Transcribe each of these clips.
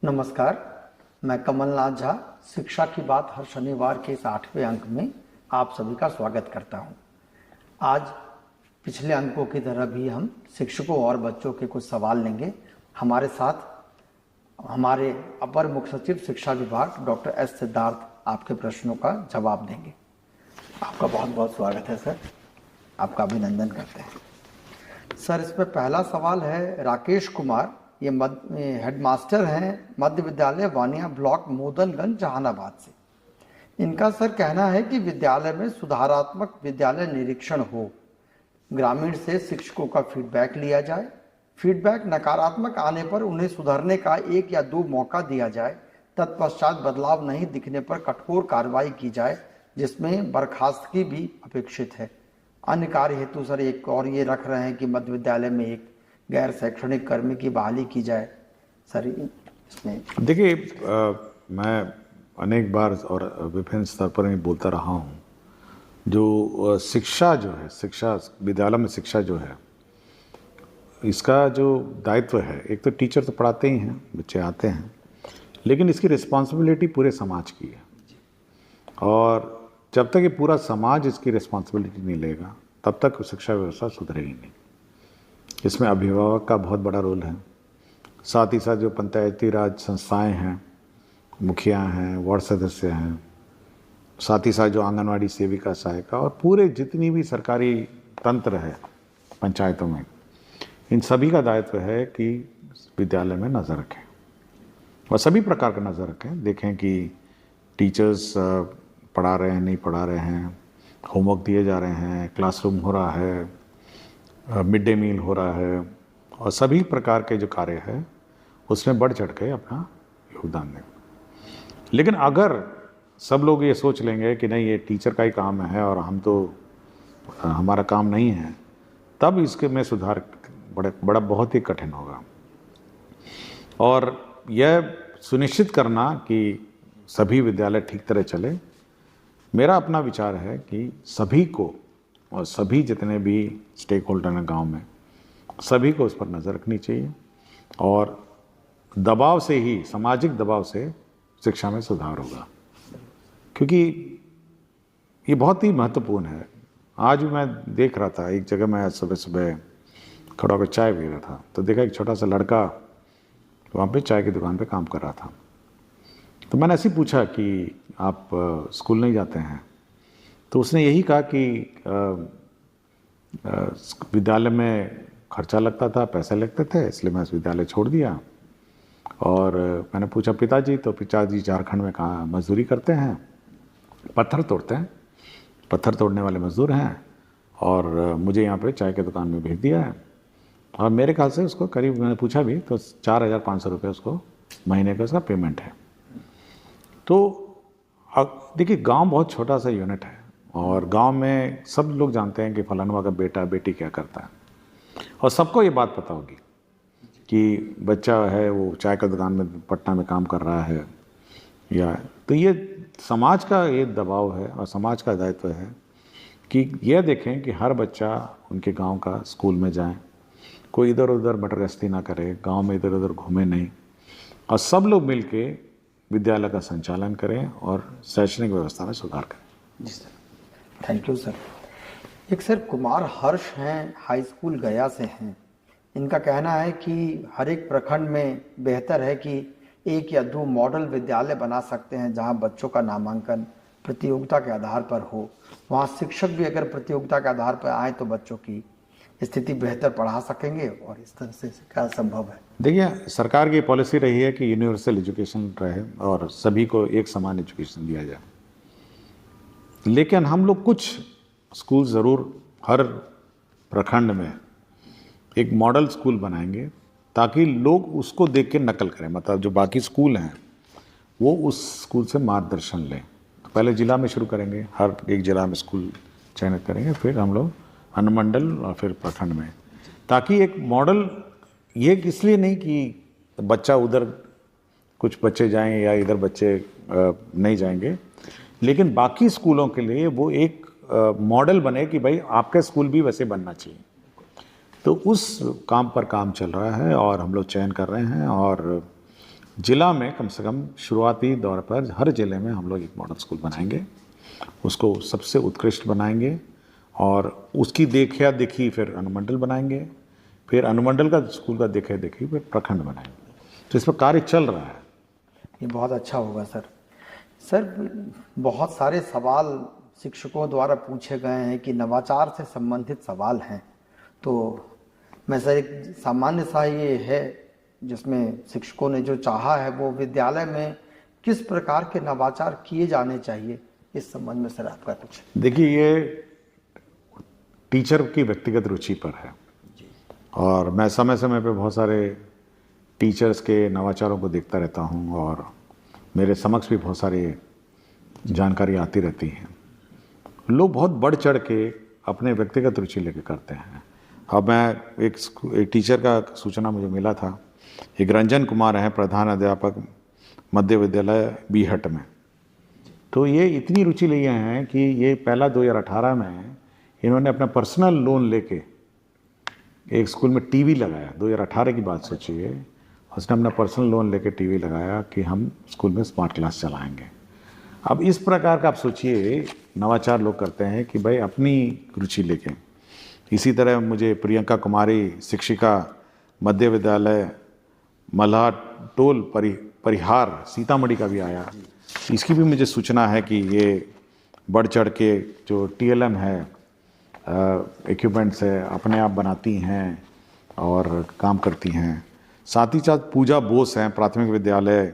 नमस्कार, मैं कमलनाथ झा शिक्षा की बात हर शनिवार के इस 8वें अंक में आप सभी का स्वागत करता हूं। आज पिछले अंकों की तरह भी हम शिक्षकों और बच्चों के कुछ सवाल लेंगे। हमारे साथ हमारे अपर मुख्य सचिव शिक्षा विभाग डॉक्टर एस सिद्धार्थ आपके प्रश्नों का जवाब देंगे। आपका बहुत बहुत स्वागत है सर, आपका अभिनंदन करते हैं। सर, इसमें पहला सवाल है राकेश कुमार, ये हेडमास्टर हैं मध्य विद्यालय वानिया ब्लॉक मोदनगंज जहानाबाद से। इनका सर कहना है कि विद्यालय में सुधारात्मक विद्यालय निरीक्षण हो, ग्रामीण से शिक्षकों का फीडबैक लिया जाए, फीडबैक नकारात्मक आने पर उन्हें सुधरने का 1 या 2 मौका दिया जाए, तत्पश्चात बदलाव नहीं दिखने पर कठोर कार्रवाई की जाए जिसमें बर्खास्तगी भी अपेक्षित है। अन्य कार्य हेतु सर एक और ये रख रहे हैं कि मध्य विद्यालय में एक गैर शैक्षणिक कर्मी की बहाली की जाए। सर इसमें देखिए, मैं अनेक बार और विभिन्न स्तर पर भी बोलता रहा हूँ, जो शिक्षा जो है, शिक्षा विद्यालय में शिक्षा जो है, इसका जो दायित्व है, एक तो टीचर तो पढ़ाते ही हैं, बच्चे आते हैं, लेकिन इसकी रिस्पॉन्सिबिलिटी पूरे समाज की है। और जब तक ये पूरा समाज इसकी रिस्पॉन्सिबिलिटी नहीं लेगा तब तक शिक्षा व्यवस्था सुधरेगी नहीं। इसमें अभिभावक का बहुत बड़ा रोल है, साथ ही साथ जो पंचायती राज संस्थाएं हैं, मुखिया हैं, वार्ड सदस्य हैं, साथ ही साथ जो आंगनवाड़ी सेविका सहायिका और पूरे जितनी भी सरकारी तंत्र है पंचायतों में, इन सभी का दायित्व है कि विद्यालय में नज़र रखें और सभी प्रकार का नज़र रखें। देखें कि टीचर्स पढ़ा रहे हैं, नहीं पढ़ा रहे हैं, होमवर्क दिए जा रहे हैं, क्लासरूम हो रहा है, मिड डे मील हो रहा है, और सभी प्रकार के जो कार्य है उसमें बढ़ चढ़ के अपना योगदान दें। लेकिन अगर सब लोग ये सोच लेंगे कि नहीं, ये टीचर का ही काम है और हम तो हमारा काम नहीं है, तब इसके में सुधार बड़ा बहुत ही कठिन होगा। और यह सुनिश्चित करना कि सभी विद्यालय ठीक तरह चले, मेरा अपना विचार है कि सभी को और सभी जितने भी स्टेक होल्डर हैं गाँव में, सभी को उस पर नज़र रखनी चाहिए और दबाव से ही, सामाजिक दबाव से शिक्षा में सुधार होगा, क्योंकि ये बहुत ही महत्वपूर्ण है। आज मैं देख रहा था, एक जगह मैं सुबह सुबह खड़ा होकर चाय पी रहा था, तो देखा एक छोटा सा लड़का वहाँ पे चाय की दुकान पे काम कर रहा था। तो मैंने ऐसे ही पूछा कि आप स्कूल नहीं जाते हैं? तो उसने यही कहा कि विद्यालय में खर्चा लगता था, पैसे लगते थे, इसलिए मैं इस विद्यालय छोड़ दिया। और मैंने पूछा पिताजी, तो पिताजी झारखंड में कहाँ मजदूरी करते हैं, पत्थर तोड़ते हैं, पत्थर तोड़ने वाले मजदूर हैं, और मुझे यहाँ पे चाय के दुकान में भेज दिया है। और मेरे ख्याल से उसको करीब, मैंने पूछा भी तो 4,500 रुपये उसको महीने का उसका पेमेंट है। तो देखिए, गांव बहुत छोटा सा यूनिट है और गांव में सब लोग जानते हैं कि फलानवा का बेटा बेटी क्या करता है, और सबको ये बात पता होगी कि बच्चा है वो चाय का दुकान में पटना में काम कर रहा है। या तो ये समाज का ये दबाव है और समाज का दायित्व है कि यह देखें कि हर बच्चा उनके गांव का स्कूल में जाए, कोई इधर उधर भटकगस्ती ना करे, गांव में इधर उधर घूमे नहीं, और सब लोग मिलके विद्यालय का संचालन करें और शैक्षणिक व्यवस्था में सुधार करें। जी सर, थैंक यू सर। एक सर कुमार हर्ष हैं, हाई स्कूल गया से हैं। इनका कहना है कि हर एक प्रखंड में बेहतर है कि 1 या 2 मॉडल विद्यालय बना सकते हैं जहां बच्चों का नामांकन प्रतियोगिता के आधार पर हो। वहां शिक्षक भी अगर प्रतियोगिता के आधार पर आए तो बच्चों की स्थिति बेहतर पढ़ा सकेंगे, और इस तरह से क्या संभव है? देखिए, सरकार की पॉलिसी रही है कि यूनिवर्सल एजुकेशन रहे और सभी को एक समान एजुकेशन दिया जाए। लेकिन हम लोग कुछ स्कूल ज़रूर हर प्रखंड में एक मॉडल स्कूल बनाएंगे ताकि लोग उसको देख के नकल करें। मतलब जो बाकी स्कूल हैं वो उस स्कूल से मार्गदर्शन लें। तो पहले ज़िला में शुरू करेंगे, हर एक ज़िला में स्कूल चयनित करेंगे, फिर हम लोग अनुमंडल और फिर प्रखंड में, ताकि एक मॉडल, ये इसलिए नहीं कि बच्चा उधर कुछ बच्चे जाएं या इधर बच्चे नहीं जाएंगे, लेकिन बाकी स्कूलों के लिए वो एक मॉडल बने कि भाई आपका स्कूल भी वैसे बनना चाहिए। तो उस काम पर काम चल रहा है और हम लोग चयन कर रहे हैं और जिला में कम से कम शुरुआती दौर पर हर जिले में हम लोग एक मॉडल स्कूल बनाएंगे, उसको सबसे उत्कृष्ट बनाएंगे और उसकी देखा देखी फिर अनुमंडल बनाएंगे, फिर अनुमंडल का स्कूल का देखा देखी फिर प्रखंड बनाएंगे। तो इस पर कार्य चल रहा है। ये बहुत अच्छा होगा सर। सर, बहुत सारे सवाल शिक्षकों द्वारा पूछे गए हैं कि नवाचार से संबंधित सवाल हैं, तो मैं सर एक सामान्य सा ये है जिसमें शिक्षकों ने जो चाहा है वो विद्यालय में किस प्रकार के नवाचार किए जाने चाहिए, इस संबंध में सर आपका कुछ। देखिए, ये टीचर की व्यक्तिगत रुचि पर है और मैं समय समय पे बहुत सारे टीचर्स के नवाचारों को देखता रहता हूँ और मेरे समक्ष भी बहुत सारी जानकारी आती रहती है। लोग बहुत बढ़ चढ़ के अपने व्यक्तिगत रुचि लेके करते हैं। अब मैं एक टीचर का सूचना मुझे मिला था, एक रंजन कुमार हैं, प्रधान अध्यापक मध्य विद्यालय बीहट में। तो ये इतनी रुचि लिए हैं कि ये पहला 2018 में इन्होंने अपना पर्सनल लोन लेके एक स्कूल में टीवी लगाया। 2018 की बात सोचिए, उसने अपना पर्सनल लोन लेके टीवी लगाया कि हम स्कूल में स्मार्ट क्लास चलाएंगे। अब इस प्रकार का आप सोचिए नवाचार लोग करते हैं कि भाई अपनी रुचि लेके। इसी तरह मुझे प्रियंका कुमारी, शिक्षिका, मध्य विद्यालय मल्हा टोल परिहार सीतामढ़ी का भी आया। इसकी भी मुझे सूचना है कि ये बढ़ चढ़ के जो TLM है, इक्विपमेंट्स है, अपने आप बनाती हैं और काम करती हैं। साथ ही साथ पूजा बोस हैं, प्राथमिक विद्यालय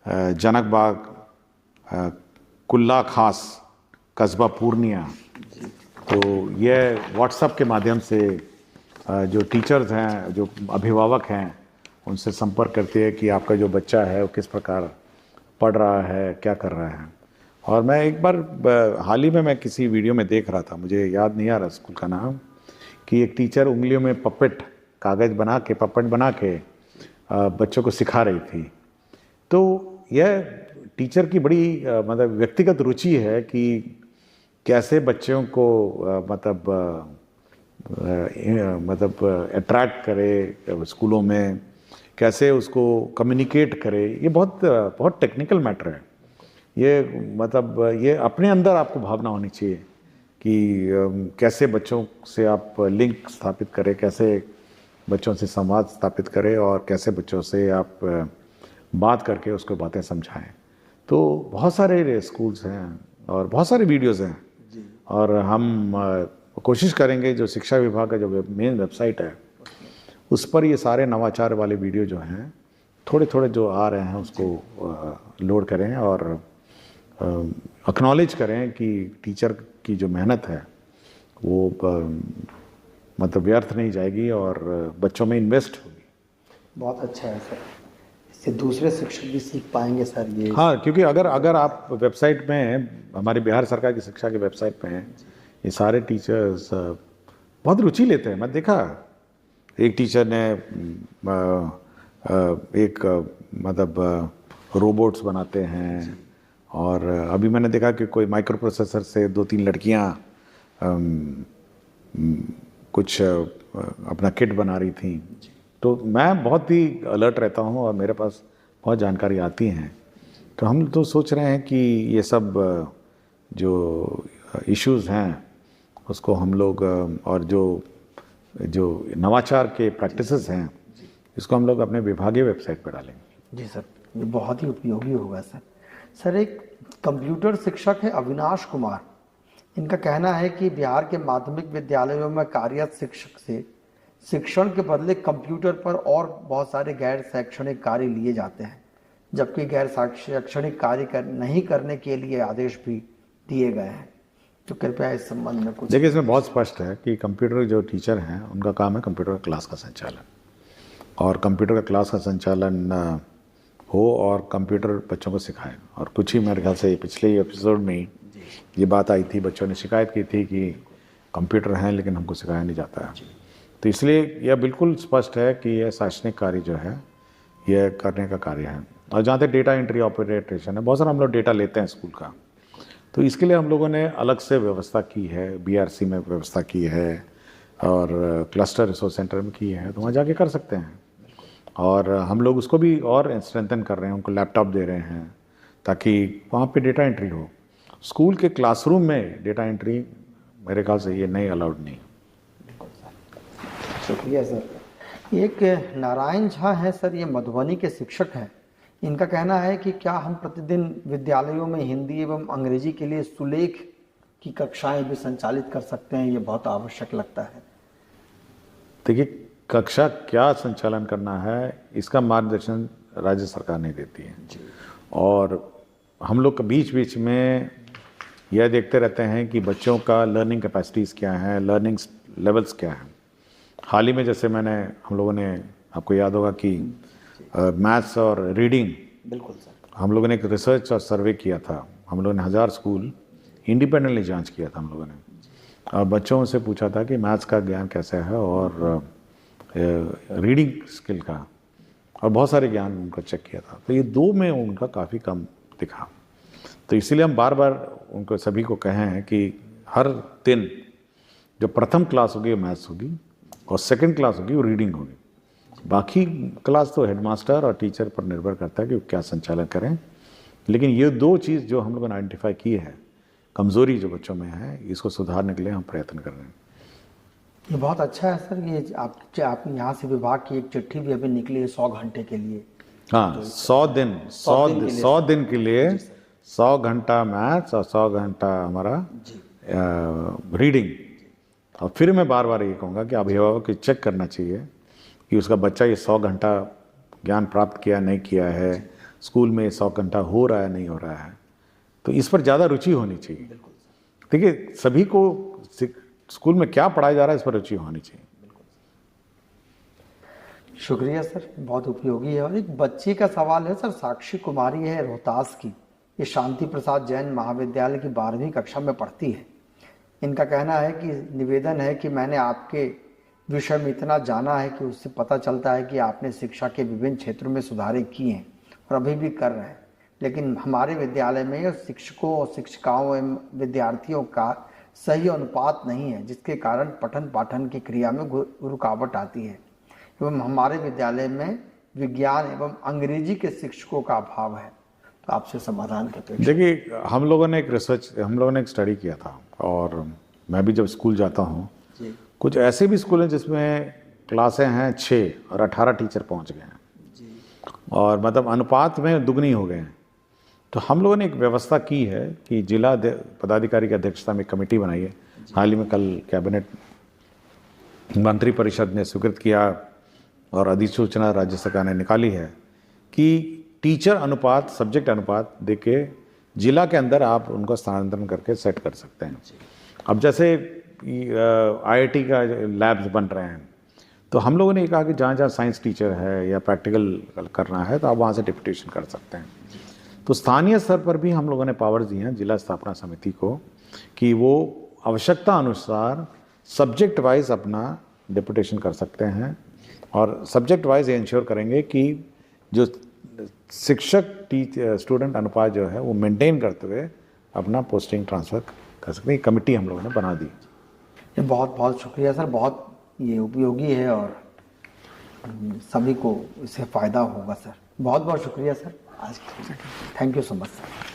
जनक बाग कुल्ला खास, कस्बा पूर्णिया। तो ये व्हाट्सएप के माध्यम से जो टीचर्स हैं, जो अभिभावक हैं, उनसे संपर्क करती है कि आपका जो बच्चा है वो किस प्रकार पढ़ रहा है, क्या कर रहा है। और मैं एक बार हाल ही में मैं किसी वीडियो में देख रहा था, मुझे याद नहीं आ रहा स्कूल का नाम, कि एक टीचर उंगलियों में कागज़ बना के पपेट बना के बच्चों को सिखा रही थी। तो यह टीचर की बड़ी मतलब व्यक्तिगत रुचि है कि कैसे बच्चों को मतलब अट्रैक्ट करे स्कूलों में, कैसे उसको कम्युनिकेट करे। ये बहुत टेक्निकल मैटर है। ये मतलब ये अपने अंदर आपको भावना होनी चाहिए कि कैसे बच्चों से आप लिंक स्थापित करें, कैसे बच्चों से संवाद स्थापित करें और कैसे बच्चों से आप बात करके उसको बातें समझाएं। तो बहुत सारे स्कूल्स हैं और बहुत सारे वीडियोज़ हैं और हम कोशिश करेंगे जो शिक्षा विभाग का जो मेन वेबसाइट है उस पर ये सारे नवाचार वाले वीडियो जो हैं थोड़े थोड़े जो आ रहे हैं उसको लोड करें और एक्नॉलेज करें कि टीचर की जो मेहनत है वो मतलब व्यर्थ नहीं जाएगी और बच्चों में इन्वेस्ट होगी। बहुत अच्छा है सर, इससे दूसरे शिक्षक भी सीख पाएंगे सर ये। हाँ, क्योंकि अगर आप वेबसाइट में, हमारे बिहार सरकार की शिक्षा की वेबसाइट पे हैं, ये सारे टीचर्स बहुत रुचि लेते हैं। मैं देखा एक टीचर ने एक मतलब रोबोट्स बनाते हैं और अभी मैंने देखा कि कोई माइक्रो प्रोसेसर से 2-3 लड़कियां कुछ अपना किट बना रही थी। तो मैं बहुत ही अलर्ट रहता हूँ और मेरे पास बहुत जानकारी आती हैं। तो हम तो सोच रहे हैं कि ये सब जो इश्यूज़ हैं उसको हम लोग और जो नवाचार के प्रैक्टिसेस हैं इसको हम लोग अपने विभागीय वेबसाइट पर डालेंगे। जी सर, ये बहुत ही उपयोगी होगा सर। सर, एक कंप्यूटर शिक्षक है अविनाश कुमार, इनका कहना है कि बिहार के माध्यमिक विद्यालयों में कार्यरत शिक्षक से शिक्षण के बदले कंप्यूटर पर और बहुत सारे गैर शैक्षणिक कार्य लिए जाते हैं, जबकि गैर शैक्षणिक कार्य नहीं करने के लिए आदेश भी दिए गए हैं। तो कृपया इस संबंध में कुछ। देखिए, इसमें बहुत स्पष्ट है कि कंप्यूटर जो टीचर हैं उनका काम है कंप्यूटर क्लास का संचालन, और कंप्यूटर का क्लास का संचालन हो और कंप्यूटर बच्चों को सिखाएं। और कुछ ही मेरे ख्याल से पिछले एपिसोड में ये बात आई थी, बच्चों ने शिकायत की थी कि कंप्यूटर हैं लेकिन हमको सिखाया नहीं जाता है। तो इसलिए यह बिल्कुल स्पष्ट है कि यह शैक्षणिक कार्य जो है यह करने का कार्य है। और जहाँ तक डेटा एंट्री ऑपरेशन है, बहुत सारा हम लोग डेटा लेते हैं स्कूल का, तो इसके लिए हम लोगों ने अलग से व्यवस्था की है, BRC में व्यवस्था की है और क्लस्टर रिसोर्स सेंटर में की है, तो वहाँ जाके कर सकते हैं। और हम लोग उसको भी और स्ट्रेंथन कर रहे हैं, उनको लैपटॉप दे रहे हैं ताकि वहाँ पे डेटा एंट्री हो। स्कूल के क्लासरूम में डेटा एंट्री मेरे ख्याल से ये नहीं अलाउड नहीं। शुक्रिया सर। एक नारायण झा है सर, ये मधुबनी के शिक्षक हैं। इनका कहना है कि क्या हम प्रतिदिन विद्यालयों में हिंदी एवं अंग्रेजी के लिए सुलेख की कक्षाएं भी संचालित कर सकते हैं? ये बहुत आवश्यक लगता है। देखिए, कक्षा क्या संचालन करना है इसका मार्गदर्शन राज्य सरकार नहीं देती है और हम लोग बीच बीच में यह देखते रहते हैं कि बच्चों का लर्निंग कैपेसिटीज़ क्या है, लर्निंग लेवल्स क्या हैं। हाल ही में जैसे हम लोगों ने, आपको याद होगा कि मैथ्स और रीडिंग, बिल्कुल सर, हम लोगों ने एक रिसर्च और सर्वे किया था। हम लोगों ने 1000 स्कूल इंडिपेंडेंटली जांच किया था हम लोगों ने, और बच्चों से पूछा था कि मैथ्स का ज्ञान कैसा है और रीडिंग स्किल का, और बहुत सारे ज्ञान उनका चेक किया था। तो ये दो में उनका काफ़ी कम दिखा। तो इसीलिए हम बार बार उनको सभी को कहे हैं कि हर दिन जो प्रथम क्लास होगी वो मैथ्स होगी और सेकंड क्लास होगी वो रीडिंग होगी। बाकी क्लास तो हेडमास्टर और टीचर पर निर्भर करता है कि वो क्या संचालन करें। लेकिन ये दो चीज़ जो हम लोगों ने आइडेंटिफाई की है, कमज़ोरी जो बच्चों में है, इसको सुधारने के लिए हम प्रयत्न कर रहे हैं। ये बहुत अच्छा है सर। ये आप यहाँ से विभाग की एक चिट्ठी भी अभी निकली है 100 घंटे के लिए। हाँ, 100 दिन के लिए 100 घंटा मैथ्स और 100 घंटा हमारा रीडिंग। और फिर मैं बार बार ये कहूँगा कि अभिभावक को चेक करना चाहिए कि उसका बच्चा ये 100 घंटा ज्ञान प्राप्त किया नहीं किया है, स्कूल में 100 घंटा हो रहा है नहीं हो रहा है। तो इस पर ज़्यादा रुचि होनी चाहिए। देखिए, सभी को स्कूल में क्या पढ़ाया जा रहा है इस पर रुचि होनी चाहिए। शुक्रिया सर, बहुत उपयोगी है। और एक बच्ची का सवाल है सर, साक्षी कुमारी है रोहतास की। ये शांति प्रसाद जैन महाविद्यालय की 12वीं कक्षा में पढ़ती है। इनका कहना है कि निवेदन है कि मैंने आपके विषय में इतना जाना है कि उससे पता चलता है कि आपने शिक्षा के विभिन्न क्षेत्रों में सुधारे किए हैं और अभी भी कर रहे हैं, लेकिन हमारे विद्यालय में शिक्षकों और शिक्षिकाओं एवं विद्यार्थियों का सही अनुपात नहीं है, जिसके कारण पठन पाठन की क्रिया में रुकावट आती है एवं हमारे विद्यालय में विज्ञान एवं अंग्रेजी के शिक्षकों का अभाव है। तो आपसे समाधान करते हैं। देखिए, हम लोगों ने एक स्टडी किया था और मैं भी जब स्कूल जाता हूँ, कुछ ऐसे भी स्कूल हैं जिसमें क्लासें हैं 6 और 18 टीचर पहुँच गए हैं और मतलब अनुपात में दुगनी हो गए हैं। तो हम लोगों ने एक व्यवस्था की है कि जिला पदाधिकारी की अध्यक्षता में कमेटी बनाई है। हाल ही में कल कैबिनेट मंत्री परिषद ने स्वीकृत किया और अधिसूचना राज्य सरकार ने निकाली है कि टीचर अनुपात, सब्जेक्ट अनुपात देख के जिला के अंदर आप उनको स्थानांतरण करके सेट कर सकते हैं। अब जैसे IIT का लैब्स बन रहे हैं, तो हम लोगों ने कहा कि जहाँ जहाँ साइंस टीचर है या प्रैक्टिकल करना है तो आप वहाँ से डिप्यूटेशन कर सकते हैं। तो स्थानीय स्तर पर भी हम लोगों ने पावर दी हैं जिला स्थापना समिति को कि वो आवश्यकता अनुसार सब्जेक्ट वाइज अपना डिप्यूटेशन कर सकते हैं और सब्जेक्ट वाइज ये इंश्योर करेंगे कि जो शिक्षक स्टूडेंट अनुपात जो है वो मेंटेन करते हुए अपना पोस्टिंग ट्रांसफ़र कर सकते हैं। कमेटी हम लोगों ने बना दी। ये बहुत बहुत शुक्रिया सर, बहुत ये उपयोगी है और सभी को इससे फ़ायदा होगा सर। बहुत बहुत शुक्रिया सर आज। Thank you so much sir.